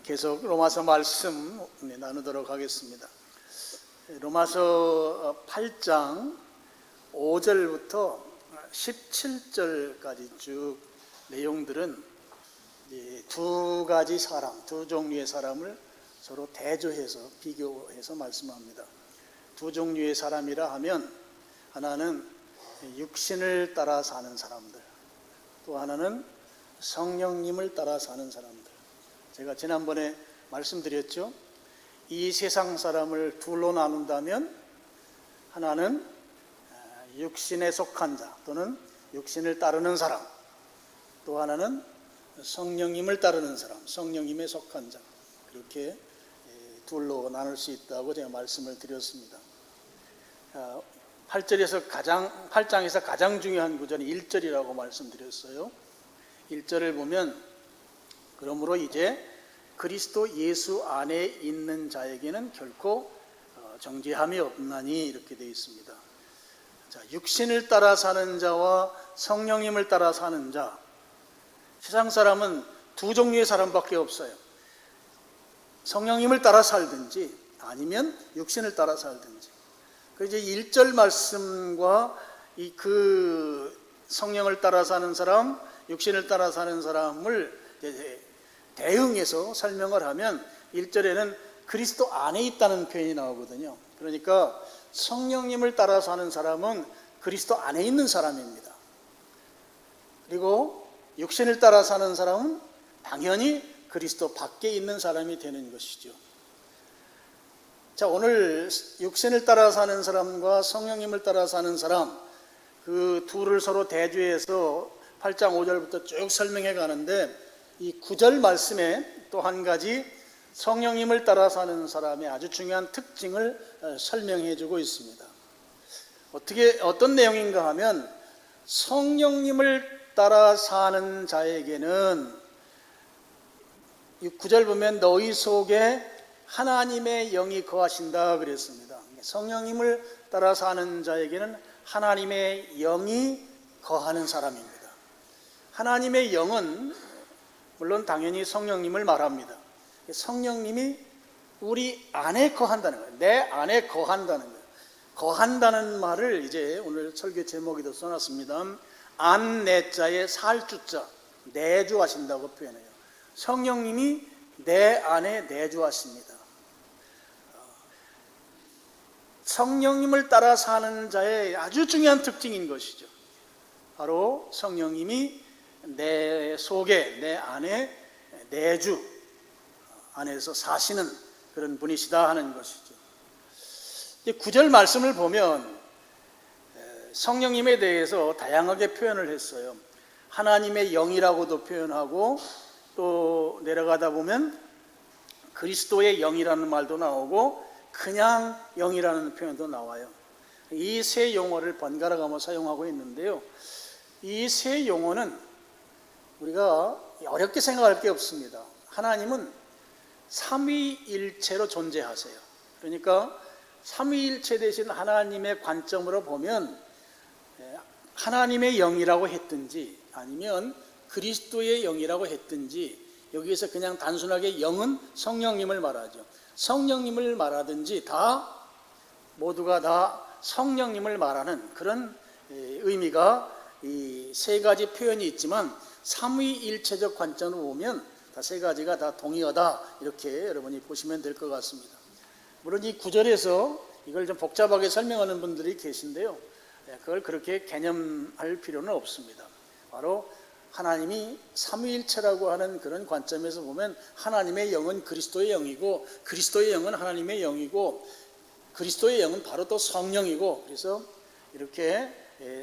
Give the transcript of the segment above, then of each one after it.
계속 로마서 말씀 나누도록 하겠습니다. 로마서 8장 5절부터 17절까지 쭉 내용들은 두 가지 사람, 두 종류의 사람을 서로 대조해서 비교해서 말씀합니다. 두 종류의 사람이라 하면 하나는 육신을 따라 사는 사람들, 또 하나는 성령님을 따라 사는 사람들. 제가 지난번에 말씀드렸죠. 이 세상 사람을 둘로 나눈다면 하나는 육신에 속한 자 또는 육신을 따르는 사람, 또 하나는 성령님을 따르는 사람, 성령님에 속한 자, 그렇게 둘로 나눌 수 있다고 제가 말씀을 드렸습니다. 8장에서 가장 중요한 구절이 1절이라고 말씀드렸어요. 1절을 보면 그러므로 이제 그리스도 예수 안에 있는 자에게는 결코 정죄함이 없나니 이렇게 되어 있습니다. 자, 육신을 따라 사는 자와 성령님을 따라 사는 자, 세상 사람은 두 종류의 사람밖에 없어요. 성령님을 따라 살든지 아니면 육신을 따라 살든지. 그 이제 1절 말씀과 그 성령을 따라 사는 사람, 육신을 따라 사는 사람을 대응해서 설명을 하면 1절에는 그리스도 안에 있다는 표현이 나오거든요. 그러니까 성령님을 따라 사는 사람은 그리스도 안에 있는 사람입니다. 그리고 육신을 따라 사는 사람은 당연히 그리스도 밖에 있는 사람이 되는 것이죠. 자, 오늘 육신을 따라 사는 사람과 성령님을 따라 사는 사람, 그 둘을 서로 대조해서 8장 5절부터 쭉 설명해 가는데, 이 9절 말씀에 또 한 가지 성령님을 따라 사는 사람의 아주 중요한 특징을 설명해 주고 있습니다. 어떤 내용인가 하면, 성령님을 따라 사는 자에게는 9절 보면 너희 속에 하나님의 영이 거하신다 그랬습니다. 성령님을 따라 사는 자에게는 하나님의 영이 거하는 사람입니다. 하나님의 영은 물론 당연히 성령님을 말합니다. 성령님이 우리 안에 거한다는 거예요. 내 안에 거한다는 거예요. 거한다는 말을 이제 오늘 설교 제목에도 써놨습니다. 안내자의 살주자, 내주하신다고 표현해요. 성령님이 내 안에 내주하십니다. 성령님을 따라 사는 자의 아주 중요한 특징인 것이죠. 바로 성령님이 내 속에, 내 안에 내주 안에서 사시는 그런 분이시다 하는 것이죠. 9절 말씀을 보면 성령님에 대해서 다양하게 표현을 했어요. 하나님의 영이라고도 표현하고, 또 내려가다 보면 그리스도의 영이라는 말도 나오고 그냥 영이라는 표현도 나와요. 이 세 용어를 번갈아 가며 사용하고 있는데요. 이 세 용어는 우리가 어렵게 생각할 게 없습니다. 하나님은 삼위일체로 존재하세요. 그러니까 삼위일체 되신 하나님의 관점으로 보면 하나님의 영이라고 했든지 아니면 그리스도의 영이라고 했든지, 여기에서 그냥 단순하게 영은 성령님을 말하죠. 성령님을 말하든지 모두가 다 성령님을 말하는 그런 의미가 이 세 가지 표현이 있지만, 삼위일체적 관점으로 보면 다 세 가지가 다 동의하다, 이렇게 여러분이 보시면 될 것 같습니다. 물론 이 9절에서 이걸 좀 복잡하게 설명하는 분들이 계신데요, 그걸 그렇게 개념할 필요는 없습니다. 바로 하나님이 삼위일체라고 하는 그런 관점에서 보면 하나님의 영은 그리스도의 영이고, 그리스도의 영은 하나님의 영이고, 그리스도의 영은 바로 또 성령이고, 그래서 이렇게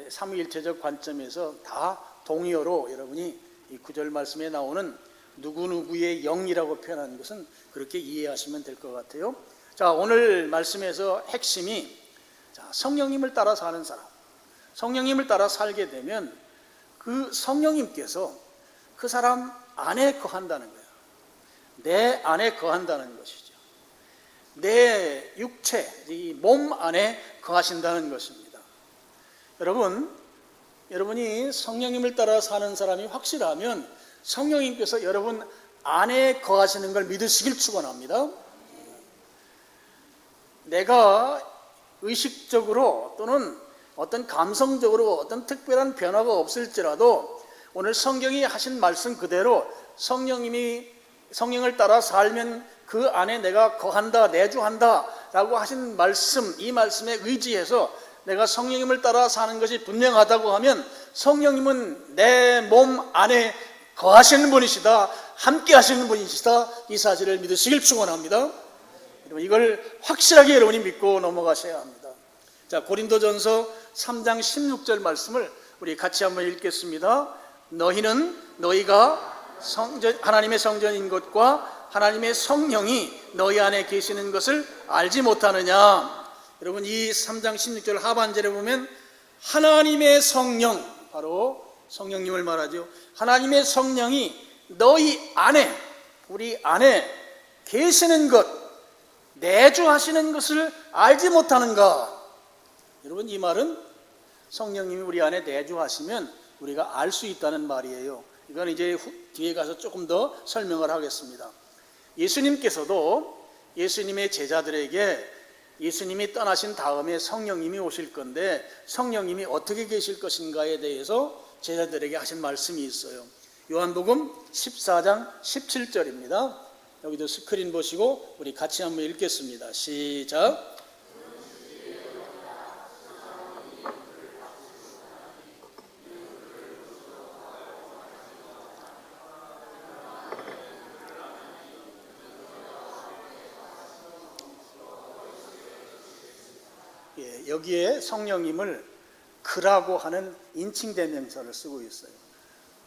삼위일체적 관점에서 다 동의어로 여러분이 이 9절 말씀에 나오는 누구누구의 영이라고 표현하는 것은 그렇게 이해하시면 될 것 같아요. 자, 오늘 말씀에서 핵심이 성령님을 따라 사는 사람, 성령님을 따라 살게 되면 그 성령님께서 그 사람 안에 거한다는 거예요. 내 안에 거한다는 것이죠. 내 육체, 이 몸 안에 거하신다는 것입니다. 여러분이 성령님을 따라 사는 사람이 확실하면 성령님께서 여러분 안에 거하시는 걸 믿으시길 축원합니다. 내가 의식적으로 또는 어떤 감성적으로 어떤 특별한 변화가 없을지라도 오늘 성경이 하신 말씀 그대로 성령을 따라 살면 그 안에 내가 거한다, 내주한다 라고 하신 말씀, 이 말씀에 의지해서 내가 성령님을 따라 사는 것이 분명하다고 하면 성령님은 내 몸 안에 거하시는 분이시다, 함께 하시는 분이시다, 이 사실을 믿으시길 축원합니다. 이걸 확실하게 여러분이 믿고 넘어가셔야 합니다. 자, 고린도전서 3장 16절 말씀을 우리 같이 한번 읽겠습니다. 너희가 하나님의 성전인 것과 하나님의 성령이 너희 안에 계시는 것을 알지 못하느냐. 여러분, 이 3장 16절 하반절에 보면 하나님의 성령, 바로 성령님을 말하죠. 하나님의 성령이 너희 안에, 우리 안에 계시는 것, 내주하시는 것을 알지 못하는가. 여러분, 이 말은 성령님이 우리 안에 내주하시면 우리가 알 수 있다는 말이에요. 이건 이제 뒤에 가서 조금 더 설명을 하겠습니다. 예수님께서도 예수님의 제자들에게 예수님이 떠나신 다음에 성령님이 오실 건데 성령님이 어떻게 계실 것인가에 대해서 제자들에게 하신 말씀이 있어요. 요한복음 14장 17절입니다. 여기도 스크린 보시고 우리 같이 한번 읽겠습니다. 시작. 여기에 성령님을 그라고 하는 인칭대명사를 쓰고 있어요.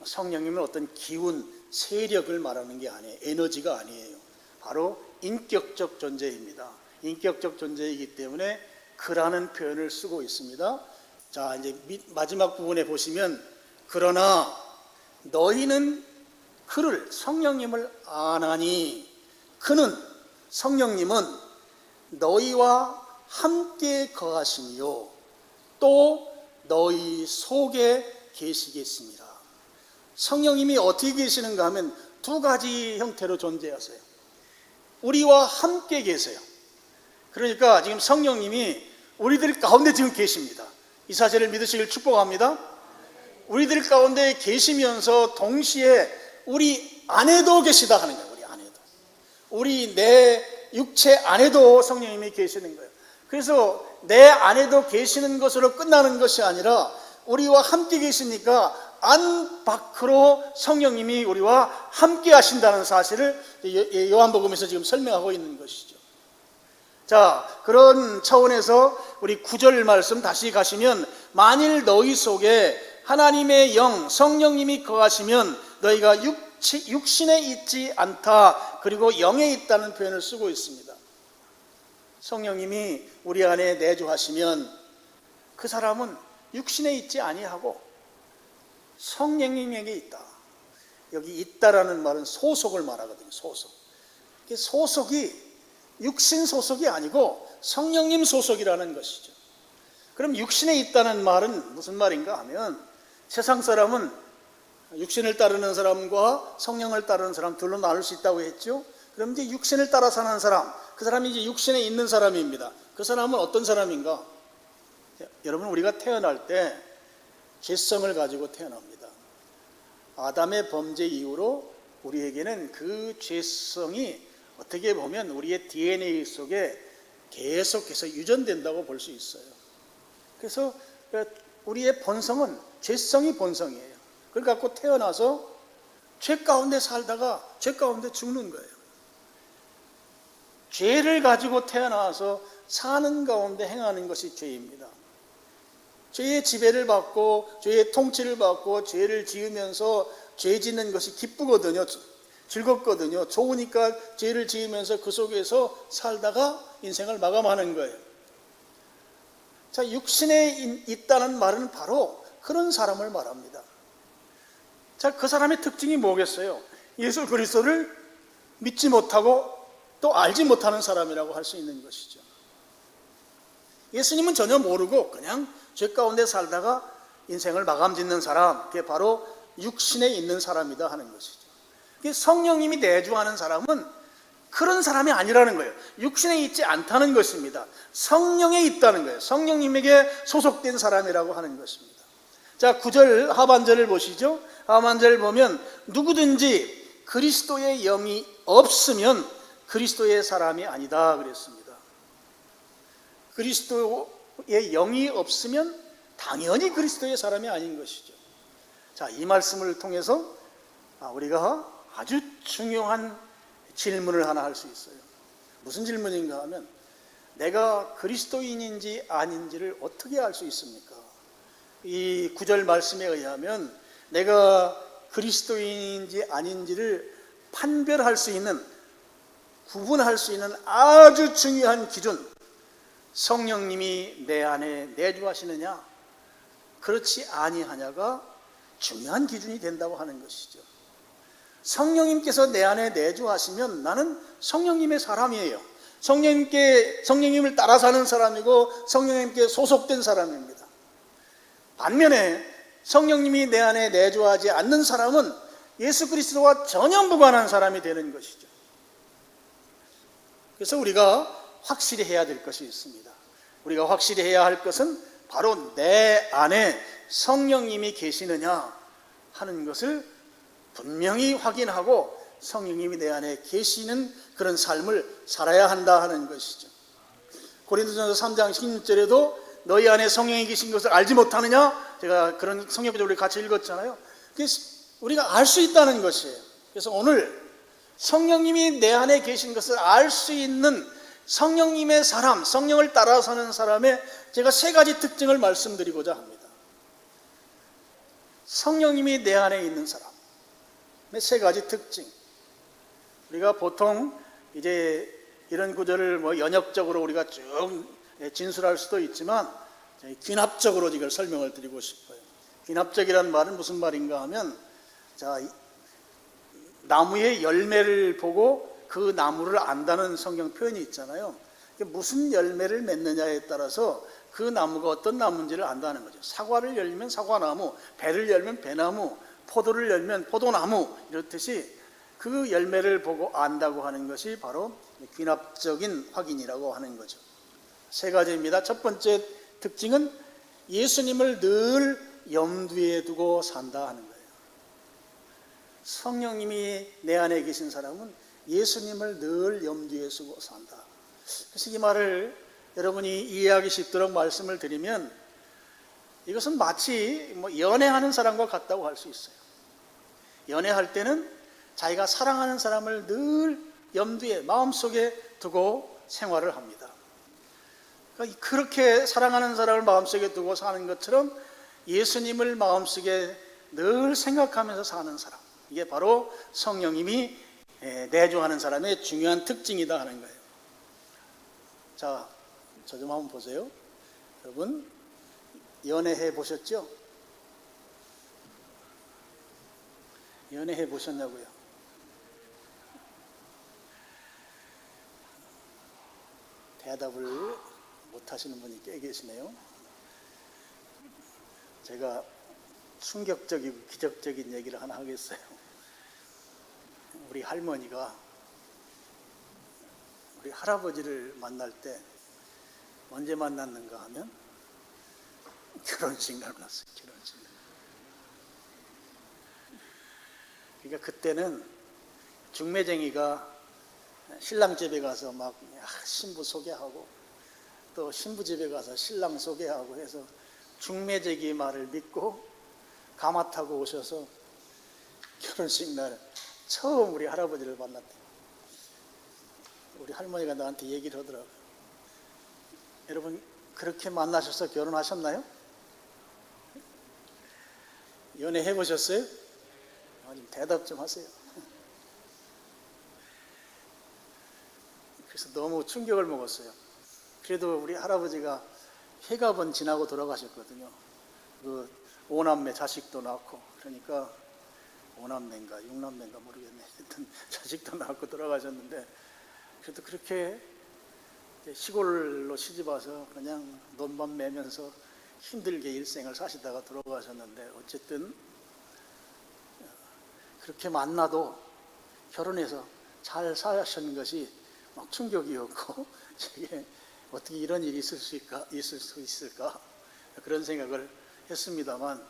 성령님은 어떤 기운, 세력을 말하는 게 아니에요. 에너지가 아니에요. 바로 인격적 존재입니다. 인격적 존재이기 때문에 그라는 표현을 쓰고 있습니다. 자, 이제 마지막 부분에 보시면 그러나 너희는 그를, 성령님을 아나니 그는, 성령님은 너희와 함께 거하시며 또 너희 속에 계시겠습니다. 성령님이 어떻게 계시는가 하면 두 가지 형태로 존재하세요. 우리와 함께 계세요. 그러니까 지금 성령님이 우리들 가운데 지금 계십니다. 이 사실을 믿으시길 축복합니다. 우리들 가운데 계시면서 동시에 우리 안에도 계시다 하는 거예요. 우리 안에도. 우리 내 육체 안에도 성령님이 계시는 거예요. 그래서 내 안에도 계시는 것으로 끝나는 것이 아니라 우리와 함께 계시니까 안 밖으로 성령님이 우리와 함께 하신다는 사실을 요한복음에서 지금 설명하고 있는 것이죠. 자, 그런 차원에서 우리 9절 말씀 다시 가시면 만일 너희 속에 하나님의 영, 성령님이 거하시면 너희가 육신에 있지 않다. 그리고 영에 있다는 표현을 쓰고 있습니다. 성령님이 우리 안에 내주하시면 그 사람은 육신에 있지 아니하고 성령님에게 있다. 여기 있다라는 말은 소속을 말하거든요. 소속이 육신 소속이 아니고 성령님 소속이라는 것이죠. 그럼 육신에 있다는 말은 무슨 말인가 하면 세상 사람은 육신을 따르는 사람과 성령을 따르는 사람 둘로 나눌 수 있다고 했죠. 그럼 이제 육신을 따라 사는 사람, 그 사람이 이제 육신에 있는 사람입니다. 그 사람은 어떤 사람인가? 여러분, 우리가 태어날 때 죄성을 가지고 태어납니다. 아담의 범죄 이후로 우리에게는 그 죄성이 어떻게 보면 우리의 DNA 속에 계속해서 유전된다고 볼 수 있어요. 그래서 우리의 본성은 죄성이 본성이에요. 그걸 갖고 태어나서 죄 가운데 살다가 죄 가운데 죽는 거예요. 죄를 가지고 태어나서 사는 가운데 행하는 것이 죄입니다. 죄의 지배를 받고 죄의 통치를 받고 죄를 지으면서 죄 짓는 것이 기쁘거든요. 즐겁거든요. 좋으니까 죄를 지으면서 그 속에서 살다가 인생을 마감하는 거예요. 자, 육신에 있다는 말은 바로 그런 사람을 말합니다. 자, 그 사람의 특징이 뭐겠어요? 예수 그리스도를 믿지 못하고 또 알지 못하는 사람이라고 할 수 있는 것이죠. 예수님은 전혀 모르고 그냥 죄 가운데 살다가 인생을 마감 짓는 사람, 그게 바로 육신에 있는 사람이다 하는 것이죠. 성령님이 내주하는 사람은 그런 사람이 아니라는 거예요. 육신에 있지 않다는 것입니다. 성령에 있다는 거예요. 성령님에게 소속된 사람이라고 하는 것입니다. 자, 9절 하반절을 보시죠. 하반절을 보면 누구든지 그리스도의 영이 없으면 그리스도의 사람이 아니다 그랬습니다. 그리스도의 영이 없으면 당연히 그리스도의 사람이 아닌 것이죠. 자, 이 말씀을 통해서 우리가 아주 중요한 질문을 하나 할 수 있어요. 무슨 질문인가 하면 내가 그리스도인인지 아닌지를 어떻게 알 수 있습니까? 이 9절 말씀에 의하면 내가 그리스도인인지 아닌지를 판별할 수 있는, 구분할 수 있는 아주 중요한 기준, 성령님이 내 안에 내주하시느냐 그렇지 아니하냐가 중요한 기준이 된다고 하는 것이죠. 성령님께서 내 안에 내주하시면 나는 성령님의 사람이에요. 성령님을 따라 사는 사람이고 성령님께 소속된 사람입니다. 반면에 성령님이 내 안에 내주하지 않는 사람은 예수 그리스도와 전혀 무관한 사람이 되는 것이죠. 그래서 우리가 확실히 해야 될 것이 있습니다. 우리가 확실히 해야 할 것은 바로 내 안에 성령님이 계시느냐 하는 것을 분명히 확인하고 성령님이 내 안에 계시는 그런 삶을 살아야 한다 하는 것이죠. 고린도전서 3장 16절에도 너희 안에 성령이 계신 것을 알지 못하느냐, 제가 그런 성경구절 우리 같이 읽었잖아요. 우리가 알 수 있다는 것이에요. 그래서 오늘 성령님이 내 안에 계신 것을 알 수 있는 성령님의 사람, 성령을 따라서는 사람의 제가 세 가지 특징을 말씀드리고자 합니다. 성령님이 내 안에 있는 사람의 세 가지 특징. 우리가 보통 이제 이런 구절을 연역적으로 우리가 쭉 진술할 수도 있지만 귀납적으로 이걸 설명을 드리고 싶어요. 귀납적이라는 말은 무슨 말인가 하면, 자, 나무의 열매를 보고 그 나무를 안다는 성경 표현이 있잖아요. 무슨 열매를 맺느냐에 따라서 그 나무가 어떤 나무인지를 안다는 거죠. 사과를 열면 사과나무, 배를 열면 배나무, 포도를 열면 포도나무, 이렇듯이 그 열매를 보고 안다고 하는 것이 바로 귀납적인 확인이라고 하는 거죠. 세 가지입니다. 첫 번째 특징은 예수님을 늘 염두에 두고 산다 하는 거예요. 성령님이 내 안에 계신 사람은 예수님을 늘 염두에 두고 산다. 그래서 이 말을 여러분이 이해하기 쉽도록 말씀을 드리면 이것은 마치 연애하는 사람과 같다고 할 수 있어요. 연애할 때는 자기가 사랑하는 사람을 늘 염두에, 마음속에 두고 생활을 합니다. 그러니까 그렇게 사랑하는 사람을 마음속에 두고 사는 것처럼 예수님을 마음속에 늘 생각하면서 사는 사람, 이게 바로 성령님이 내주하는 사람의 중요한 특징이다 하는 거예요. 자, 저 좀 한번 보세요. 여러분, 연애해 보셨죠? 연애해 보셨냐고요? 대답을 못 하시는 분이 꽤 계시네요. 제가 충격적이고 기적적인 얘기를 하나 하겠어요. 우리 할머니가 우리 할아버지를 만날 때 언제 만났는가 하면 결혼식 날 만났어요. 결혼식 날. 그러니까 그때는 중매쟁이가 신랑 집에 가서 막 신부 소개하고 또 신부 집에 가서 신랑 소개하고 해서 중매쟁이 말을 믿고 가마 타고 오셔서 결혼식 날 처음 우리 할아버지를 만났대요. 우리 할머니가 나한테 얘기를 하더라고요. 여러분, 그렇게 만나셔서 결혼하셨나요? 연애해 보셨어요? 아니, 대답 좀 하세요. 그래서 너무 충격을 먹었어요. 그래도 우리 할아버지가 회갑은 지나고 돌아가셨거든요. 그 5남매 자식도 낳고, 그러니까 5남매인가 6남매인가 모르겠네. 하여튼 자식도 낳고 돌아가셨는데, 그래도 그렇게 시골로 시집와서 그냥 논만 매면서 힘들게 일생을 사시다가 돌아가셨는데, 어쨌든 그렇게 만나도 결혼해서 잘 사셨는 것이 막 충격이었고 이게 어떻게 이런 일이 있을 수 있을까 그런 생각을 했습니다만,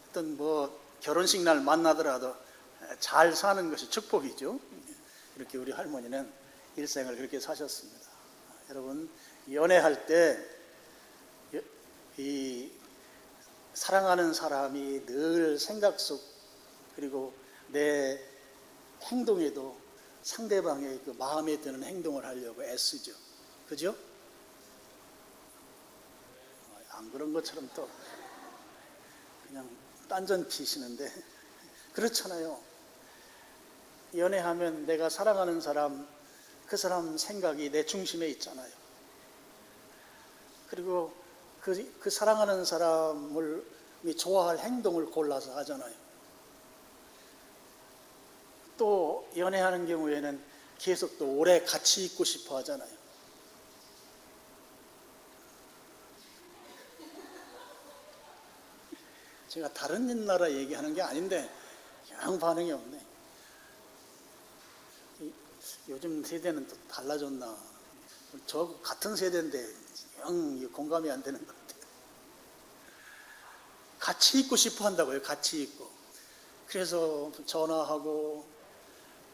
어떤 뭐 결혼식 날 만나더라도 잘 사는 것이 축복이죠. 이렇게 우리 할머니는 일생을 그렇게 사셨습니다. 여러분, 연애할 때 이 사랑하는 사람이 늘 생각 속, 그리고 내 행동에도 상대방의 그 마음에 드는 행동을 하려고 애쓰죠. 그죠? 안 그런 것처럼 또 그냥 딴전 피시는데 그렇잖아요. 연애하면 내가 사랑하는 사람, 그 사람 생각이 내 중심에 있잖아요. 그리고 그 사랑하는 사람을 좋아할 행동을 골라서 하잖아요. 또 연애하는 경우에는 계속 또 오래 같이 있고 싶어 하잖아요. 제가 다른 나라 얘기하는 게 아닌데 영 반응이 없네. 요즘 세대는 또 달라졌나? 저 같은 세대인데 영 공감이 안 되는 것 같아요. 같이 있고 싶어 한다고요. 같이 있고. 그래서 전화하고,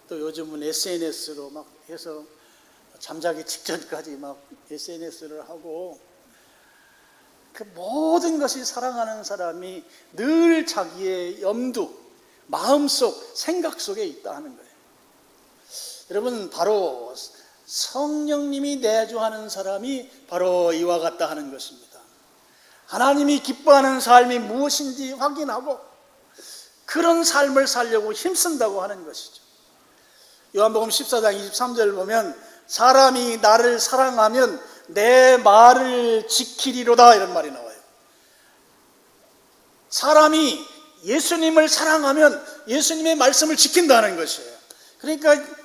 또 요즘은 SNS로 막 해서 잠자기 직전까지 막 SNS를 하고, 그 모든 것이 사랑하는 사람이 늘 자기의 염두, 마음속, 생각 속에 있다 하는 거예요. 여러분, 바로 성령님이 내주하는 사람이 바로 이와 같다 하는 것입니다. 하나님이 기뻐하는 삶이 무엇인지 확인하고 그런 삶을 살려고 힘쓴다고 하는 것이죠. 요한복음 14장 23절 보면 사람이 나를 사랑하면 내 말을 지키리로다 이런 말이 나와요. 사람이 예수님을 사랑하면 예수님의 말씀을 지킨다는 것이에요. 그러니까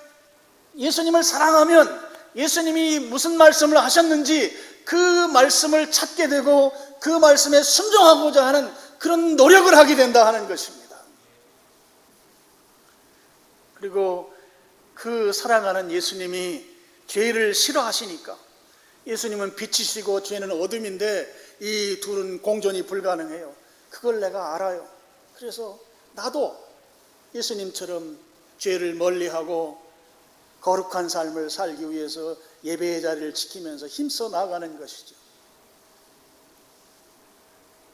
예수님을 사랑하면 예수님이 무슨 말씀을 하셨는지 그 말씀을 찾게 되고 그 말씀에 순종하고자 하는 그런 노력을 하게 된다 하는 것입니다. 그리고 그 사랑하는 예수님이 죄를 싫어하시니까, 예수님은 빛이시고 죄는 어둠인데 이 둘은 공존이 불가능해요. 그걸 내가 알아요. 그래서 나도 예수님처럼 죄를 멀리하고 거룩한 삶을 살기 위해서 예배의 자리를 지키면서 힘써 나가는 것이죠.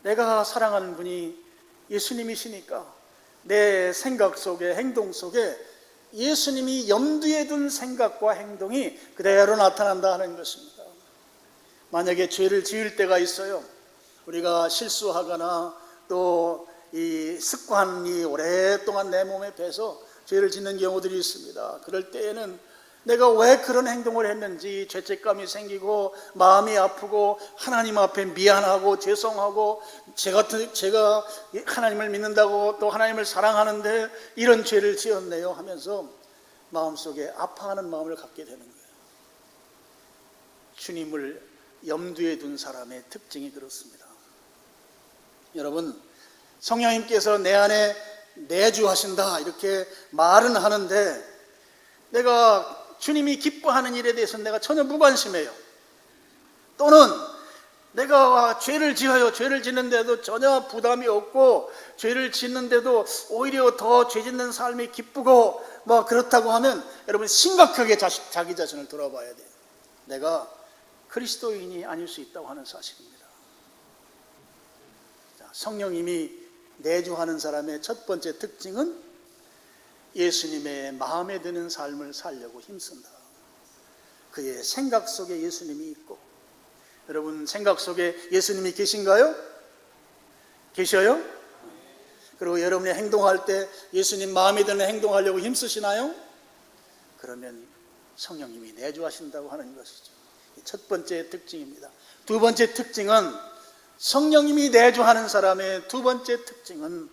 내가 사랑하는 분이 예수님이시니까 내 생각 속에, 행동 속에 예수님이 염두에 둔 생각과 행동이 그대로 나타난다 하는 것입니다. 만약에 죄를 지을 때가 있어요. 우리가 실수하거나 또 이 습관이 오랫동안 내 몸에 배서 죄를 짓는 경우들이 있습니다. 그럴 때에는 내가 왜 그런 행동을 했는지 죄책감이 생기고 마음이 아프고 하나님 앞에 미안하고 죄송하고 제가 하나님을 믿는다고 또 하나님을 사랑하는데 이런 죄를 지었네요 하면서 마음속에 아파하는 마음을 갖게 되는 거예요. 주님을 염두에 둔 사람의 특징이 그렇습니다. 여러분, 성령님께서 내 안에 내주하신다 이렇게 말은 하는데 내가 주님이 기뻐하는 일에 대해서는 내가 전혀 무관심해요. 또는 내가 죄를 지어요. 죄를 짓는데도 전혀 부담이 없고 죄를 짓는데도 오히려 더 죄 짓는 삶이 기쁘고 뭐 그렇다고 하면 여러분 심각하게 자기 자신을 돌아봐야 돼요. 내가 그리스도인이 아닐 수 있다고 하는 사실입니다. 성령님이 내주하는 사람의 첫 번째 특징은 예수님의 마음에 드는 삶을 살려고 힘쓴다. 그의 생각 속에 예수님이 있고, 여러분 생각 속에 예수님이 계신가요? 계셔요? 그리고 여러분이 행동할 때 예수님 마음에 드는 행동하려고 힘쓰시나요? 그러면 성령님이 내주하신다고 하는 것이죠. 첫 번째 특징입니다. 두 번째 특징은, 성령님이 내주하는 사람의 두 번째 특징은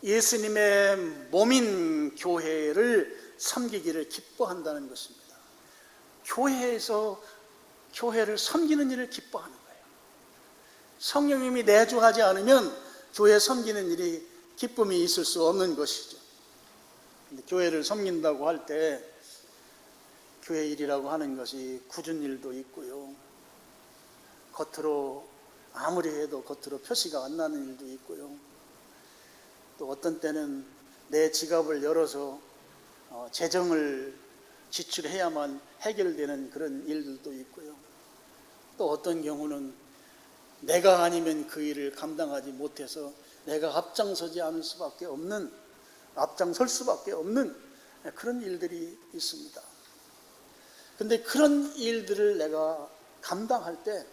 예수님의 몸인 교회를 섬기기를 기뻐한다는 것입니다. 교회에서 교회를 섬기는 일을 기뻐하는 거예요. 성령님이 내주하지 않으면 교회 섬기는 일이 기쁨이 있을 수 없는 것이죠. 근데 교회를 섬긴다고 할 때 교회 일이라고 하는 것이 굳은 일도 있고요. 겉으로 아무리 해도 겉으로 표시가 안 나는 일도 있고요. 또 어떤 때는 내 지갑을 열어서 재정을 지출해야만 해결되는 그런 일들도 있고요. 또 어떤 경우는 내가 아니면 그 일을 감당하지 못해서 내가 앞장설 수밖에 없는 그런 일들이 있습니다. 근데 그런 일들을 내가 감당할 때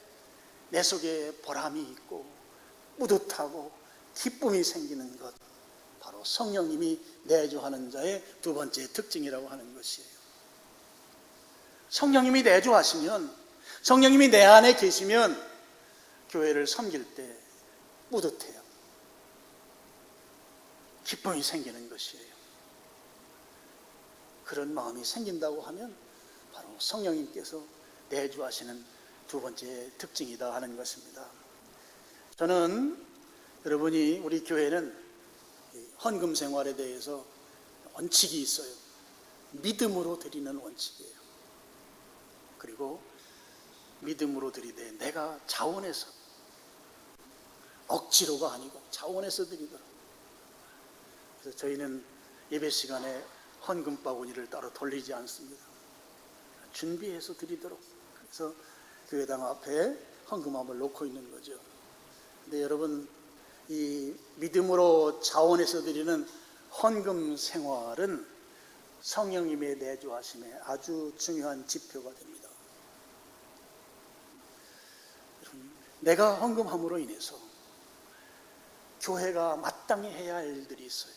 내 속에 보람이 있고 뿌듯하고 기쁨이 생기는 것, 바로 성령님이 내주하는 자의 두 번째 특징이라고 하는 것이에요. 성령님이 내주하시면, 성령님이 내 안에 계시면 교회를 섬길 때 뿌듯해요. 기쁨이 생기는 것이에요. 그런 마음이 생긴다고 하면 바로 성령님께서 내주하시는 두 번째 특징이다 하는 것입니다. 저는 여러분이 우리 교회는 헌금 생활에 대해서 원칙이 있어요. 믿음으로 드리는 원칙이에요. 그리고 믿음으로 드리되 내가 자원해서, 억지로가 아니고 자원해서 드리도록. 그래서 저희는 예배 시간에 헌금 바구니를 따로 돌리지 않습니다. 준비해서 드리도록. 그래서 교회당 앞에 헌금함을 놓고 있는 거죠. 근데 여러분, 이 믿음으로 자원해서 드리는 헌금 생활은 성령님의 내주하심에 아주 중요한 지표가 됩니다. 내가 헌금함으로 인해서 교회가 마땅히 해야 할 일들이 있어요.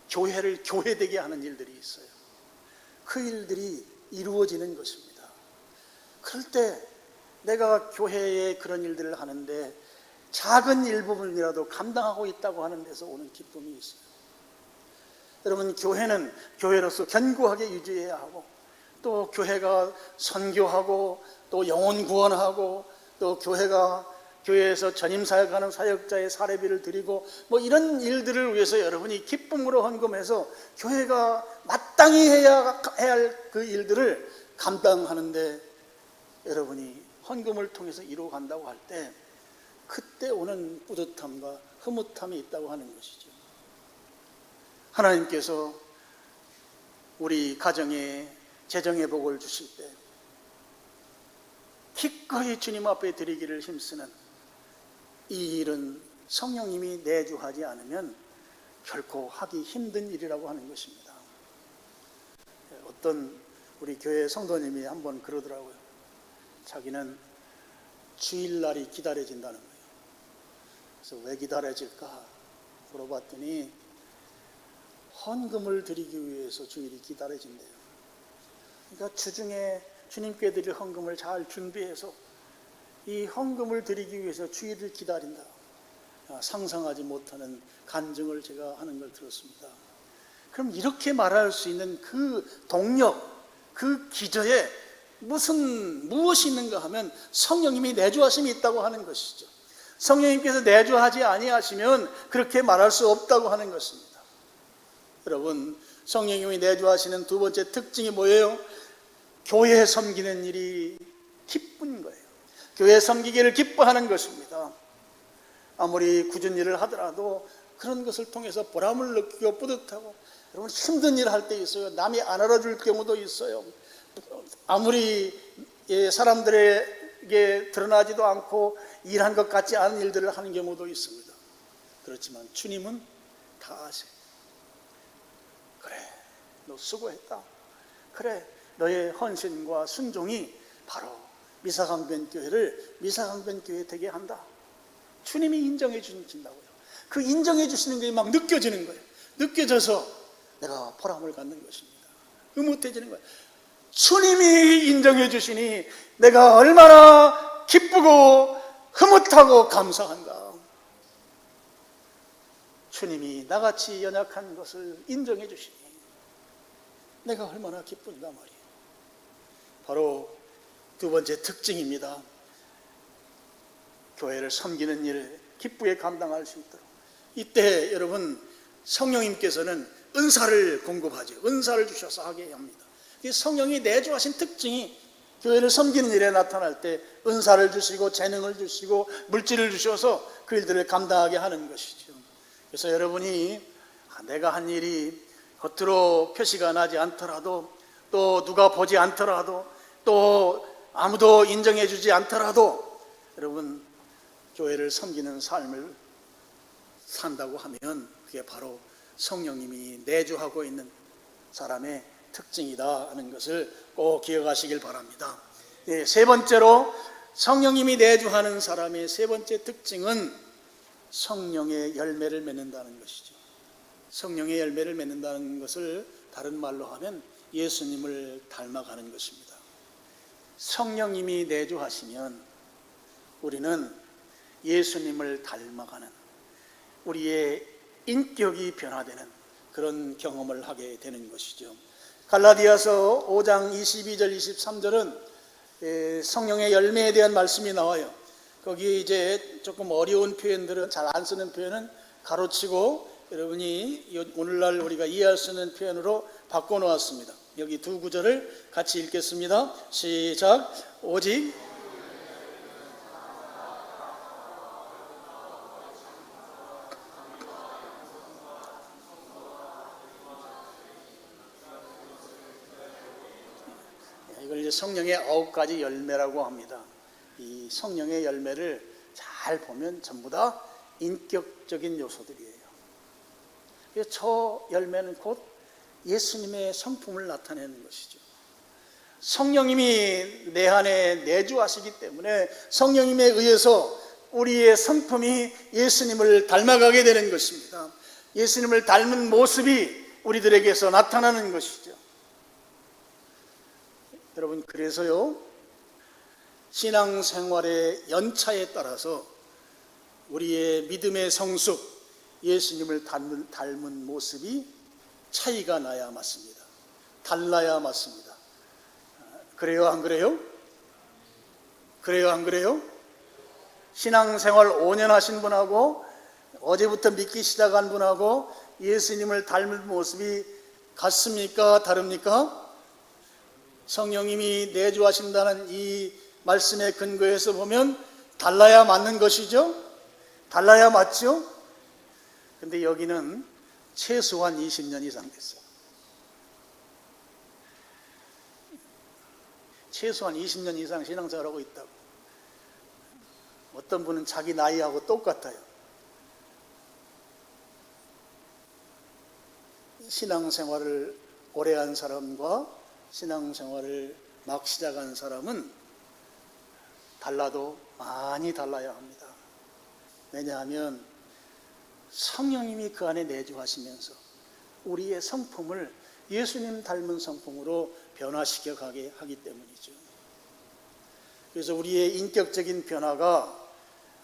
교회를 교회되게 하는 일들이 있어요. 그 일들이 이루어지는 것입니다. 그럴 때 내가 교회에 그런 일들을 하는데 작은 일부분이라도 감당하고 있다고 하는 데서 오는 기쁨이 있어요. 여러분, 교회는 교회로서 견고하게 유지해야 하고, 또 교회가 선교하고, 또 영혼 구원하고, 또 교회에서 전임사역하는 사역자의 사례비를 드리고, 이런 일들을 위해서 여러분이 기쁨으로 헌금해서 교회가 마땅히 해야 할 그 일들을 감당하는데 여러분이 헌금을 통해서 이루어간다고 할 때 그때 오는 뿌듯함과 흐뭇함이 있다고 하는 것이죠. 하나님께서 우리 가정에 재정의 복을 주실 때 기꺼이 주님 앞에 드리기를 힘쓰는 이 일은 성령님이 내주하지 않으면 결코 하기 힘든 일이라고 하는 것입니다. 어떤 우리 교회 성도님이 한번 그러더라고요. 자기는 주일날이 기다려진다는 거예요. 그래서 왜 기다려질까 물어봤더니 헌금을 드리기 위해서 주일이 기다려진대요. 그러니까 주중에 주님께 드릴 헌금을 잘 준비해서 이 헌금을 드리기 위해서 주일을 기다린다. 상상하지 못하는 간증을 제가 하는 걸 들었습니다. 그럼 이렇게 말할 수 있는 그 동력, 그 기저에 무엇이 있는가 하면 성령님이 내주하심이 있다고 하는 것이죠. 성령님께서 내주하지 아니하시면 그렇게 말할 수 없다고 하는 것입니다. 여러분, 성령님이 내주하시는 두 번째 특징이 뭐예요? 교회 섬기는 일이 기쁜 거예요. 교회 섬기기를 기뻐하는 것입니다. 아무리 굳은 일을 하더라도 그런 것을 통해서 보람을 느끼고 뿌듯하고, 여러분, 힘든 일을 할 때 있어요. 남이 안 알아줄 경우도 있어요. 아무리 사람들에게 드러나지도 않고 일한 것 같지 않은 일들을 하는 경우도 있습니다. 그렇지만 주님은 다 아세요. 그래, 너 수고했다. 그래, 너의 헌신과 순종이 바로 미사강변교회를 미사강변교회 되게 한다. 주님이 인정해 주신다고요. 그 인정해 주시는 게 막 느껴지는 거예요. 느껴져서 내가 보람을 갖는 것입니다. 흐뭇해지는 거예요. 주님이 인정해 주시니 내가 얼마나 기쁘고 흐뭇하고 감사한가. 주님이 나같이 연약한 것을 인정해 주시니 내가 얼마나 기쁜가 말이에요. 바로 두 번째 특징입니다. 교회를 섬기는 일을 기쁘게 감당할 수 있도록. 이때 여러분, 성령님께서는 은사를 공급하죠. 은사를 주셔서 하게 합니다. 성령이 내주하신 특징이 교회를 섬기는 일에 나타날 때 은사를 주시고 재능을 주시고 물질을 주셔서 그 일들을 감당하게 하는 것이죠. 그래서 여러분이 내가 한 일이 겉으로 표시가 나지 않더라도, 또 누가 보지 않더라도, 또 아무도 인정해 주지 않더라도 여러분 교회를 섬기는 삶을 산다고 하면 그게 바로 성령님이 내주하고 있는 사람의 특징이다 하는 것을 꼭 기억하시길 바랍니다. 세 번째로 성령님이 내주하는 사람의 세 번째 특징은 성령의 열매를 맺는다는 것이죠. 성령의 열매를 맺는다는 것을 다른 말로 하면 예수님을 닮아가는 것입니다. 성령님이 내주하시면 우리는 예수님을 닮아가는, 우리의 인격이 변화되는 그런 경험을 하게 되는 것이죠. 갈라디아서 5장 22절 23절은 성령의 열매에 대한 말씀이 나와요. 거기 이제 조금 어려운 표현들은, 잘 안 쓰는 표현은 가로치고 여러분이 오늘날 우리가 이해할 수 있는 표현으로 바꿔놓았습니다. 여기 두 구절을 같이 읽겠습니다. 시작. 오직 이걸 이제 성령의 9가지 열매라고 합니다. 이 성령의 열매를 잘 보면 전부 다 인격적인 요소들이에요. 그래서 저 열매는 곧 예수님의 성품을 나타내는 것이죠. 성령님이 내 안에 내주하시기 때문에 성령님에 의해서 우리의 성품이 예수님을 닮아가게 되는 것입니다. 예수님을 닮은 모습이 우리들에게서 나타나는 것이죠. 여러분, 그래서요, 신앙생활의 연차에 따라서 우리의 믿음의 성숙, 예수님을 닮은 모습이 차이가 나야 맞습니다. 달라야 맞습니다. 그래요, 안 그래요? 그래요, 안 그래요? 신앙생활 5년 하신 분하고 어제부터 믿기 시작한 분하고 예수님을 닮은 모습이 같습니까? 다릅니까? 성령님이 내주하신다는 이 말씀의 근거에서 보면 달라야 맞는 것이죠. 달라야 맞죠. 근데 여기는 최소한 20년 이상 됐어요. 최소한 20년 이상 신앙생활하고 있다고. 어떤 분은 자기 나이하고 똑같아요. 신앙생활을 오래 한 사람과 신앙생활을 막 시작한 사람은 달라도 많이 달라야 합니다. 왜냐하면 성령님이 그 안에 내주하시면서 우리의 성품을 예수님 닮은 성품으로 변화시켜 가게 하기 때문이죠. 그래서 우리의 인격적인 변화가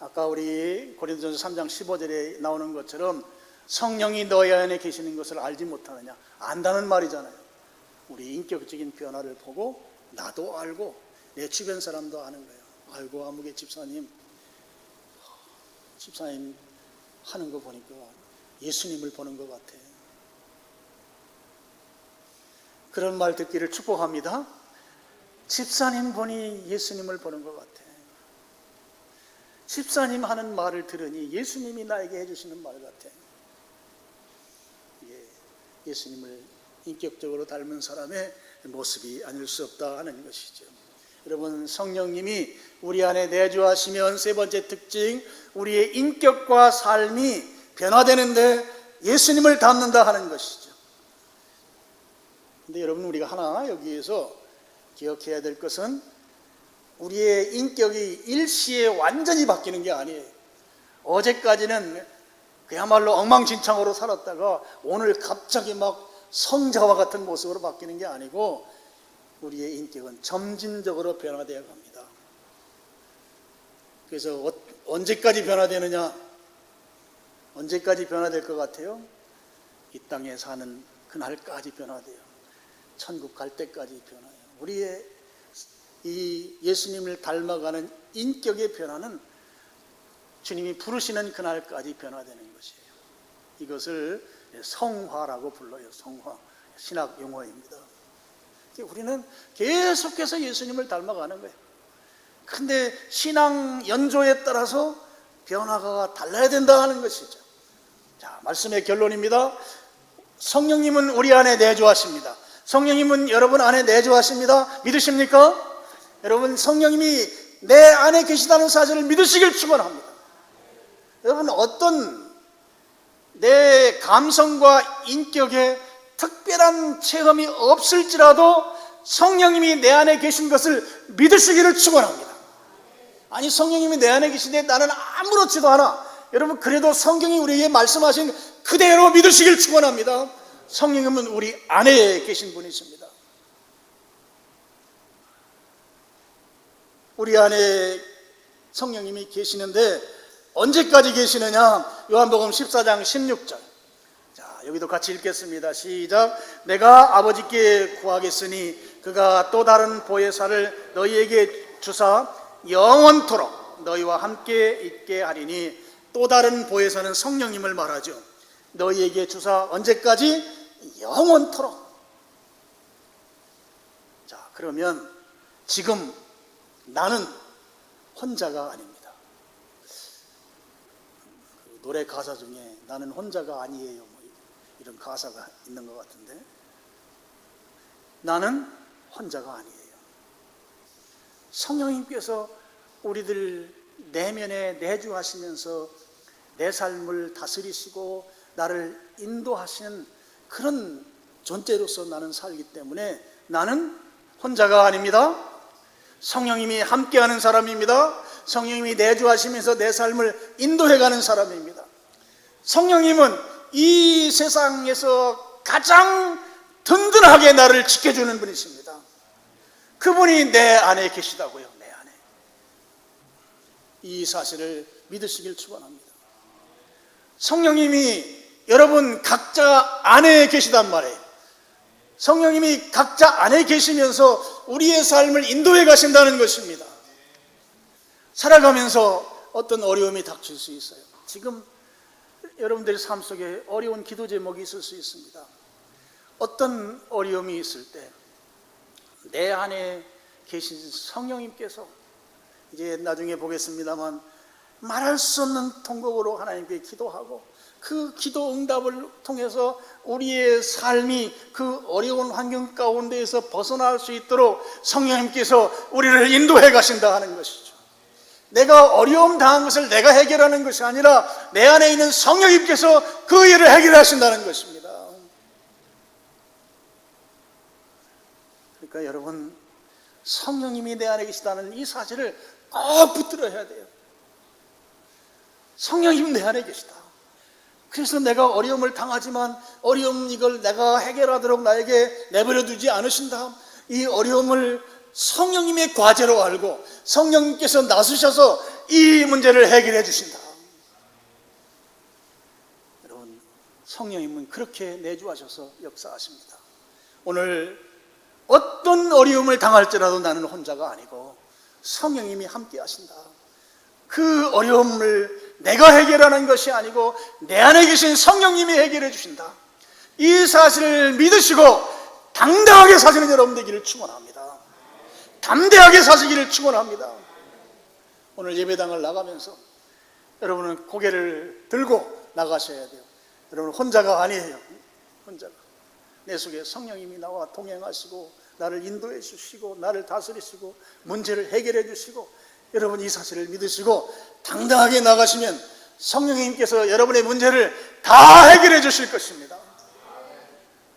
아까 우리 고린도전서 3장 15절에 나오는 것처럼 성령이 너희 안에 계시는 것을 알지 못하느냐, 안다는 말이잖아요. 우리 인격적인 변화를 보고 나도 알고 내 주변 사람도 아는 거예요. 아이고, 아무개 집사님 하는 거 보니까 예수님을 보는 것 같아. 그런 말 듣기를 축복합니다. 집사님 보니 예수님을 보는 것 같아. 집사님 하는 말을 들으니 예수님이 나에게 해주시는 말 같아. 예수님을 인격적으로 닮은 사람의 모습이 아닐 수 없다 하는 것이죠. 여러분, 성령님이 우리 안에 내주하시면 세 번째 특징, 우리의 인격과 삶이 변화되는데 예수님을 닮는다 하는 것이죠. 근데 여러분, 우리가 하나 여기에서 기억해야 될 것은 우리의 인격이 일시에 완전히 바뀌는 게 아니에요. 어제까지는 그야말로 엉망진창으로 살았다가 오늘 갑자기 막 성자와 같은 모습으로 바뀌는 게 아니고 우리의 인격은 점진적으로 변화되어 갑니다. 그래서 언제까지 변화되느냐? 언제까지 변화될 것 같아요? 이 땅에 사는 그날까지 변화돼요. 천국 갈 때까지 변화해요. 우리의 이 예수님을 닮아가는 인격의 변화는 주님이 부르시는 그날까지 변화되는 것이에요. 이것을 성화라고 불러요. 성화. 신학 용어입니다. 우리는 계속해서 예수님을 닮아가는 거예요. 그런데 신앙 연조에 따라서 변화가 달라야 된다 하는 것이죠. 자, 말씀의 결론입니다. 성령님은 우리 안에 내주하십니다. 성령님은 여러분 안에 내주하십니다. 믿으십니까? 여러분, 성령님이 내 안에 계시다는 사실을 믿으시길 축원합니다. 여러분, 어떤 내 감성과 인격에 특별한 체험이 없을지라도 성령님이 내 안에 계신 것을 믿으시기를 축원합니다. 아니, 성령님이 내 안에 계신데 나는 아무렇지도 않아. 여러분, 그래도 성경이 우리에게 말씀하신 그대로 믿으시길 축원합니다. 성령님은 우리 안에 계신 분이십니다. 우리 안에 성령님이 계시는데 언제까지 계시느냐? 요한복음 14장 16절. 자, 여기도 같이 읽겠습니다. 시작. 내가 아버지께 구하겠으니 그가 또 다른 보혜사를 너희에게 주사 영원토록 너희와 함께 있게 하리니. 또 다른 보혜사는 성령님을 말하죠. 너희에게 주사 언제까지? 영원토록. 자, 그러면 지금 나는 혼자가 아닙니다. 노래 가사 중에 나는 혼자가 아니에요, 뭐 이런 가사가 있는 것 같은데, 나는 혼자가 아니에요. 성령님께서 우리들 내면에 내주하시면서 내 삶을 다스리시고 나를 인도하시는 그런 존재로서 나는 살기 때문에 나는 혼자가 아닙니다. 성령님이 함께하는 사람입니다. 성령님이 내주하시면서 내 삶을 인도해가는 사람입니다. 성령님은 이 세상에서 가장 든든하게 나를 지켜주는 분이십니다. 그분이 내 안에 계시다고요. 내 안에. 이 사실을 믿으시길 축원합니다. 성령님이 여러분 각자 안에 계시단 말이에요. 성령님이 각자 안에 계시면서 우리의 삶을 인도해 가신다는 것입니다. 살아가면서 어떤 어려움이 닥칠 수 있어요. 지금 여러분들의 삶 속에 어려운 기도 제목이 있을 수 있습니다. 어떤 어려움이 있을 때 내 안에 계신 성령님께서 이제 나중에 보겠습니다만 말할 수 없는 통곡으로 하나님께 기도하고 그 기도 응답을 통해서 우리의 삶이 그 어려운 환경 가운데에서 벗어날 수 있도록 성령님께서 우리를 인도해 가신다 하는 것이죠. 내가 어려움 당한 것을 내가 해결하는 것이 아니라 내 안에 있는 성령님께서 그 일을 해결하신다는 것입니다. 그러니까 여러분, 성령님이 내 안에 계시다는 이 사실을 꼭 붙들어야 돼요. 성령님 내 안에 계시다. 그래서 내가 어려움을 당하지만 어려움 이걸 내가 해결하도록 나에게 내버려 두지 않으신다. 이 어려움을 성령님의 과제로 알고 성령님께서 나서셔서 이 문제를 해결해 주신다. 여러분, 성령님은 그렇게 내주하셔서 역사하십니다. 오늘 어떤 어려움을 당할지라도 나는 혼자가 아니고 성령님이 함께 하신다. 그 어려움을 내가 해결하는 것이 아니고 내 안에 계신 성령님이 해결해 주신다. 이 사실을 믿으시고 당당하게 사시는 여러분 되기를 축원합니다. 담대하게 사시기를 축원합니다. 오늘 예배당을 나가면서 여러분은 고개를 들고 나가셔야 돼요. 여러분 혼자가 아니에요. 혼자가. 내 속에 성령님이 나와 동행하시고 나를 인도해 주시고 나를 다스리시고 문제를 해결해 주시고, 여러분 이 사실을 믿으시고 당당하게 나가시면 성령님께서 여러분의 문제를 다 해결해 주실 것입니다.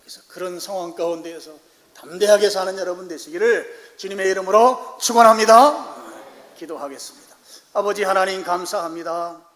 그래서 그런 상황 가운데에서 담대하게 사는 여러분 되시기를 주님의 이름으로 축원합니다. 기도하겠습니다. 아버지 하나님 감사합니다.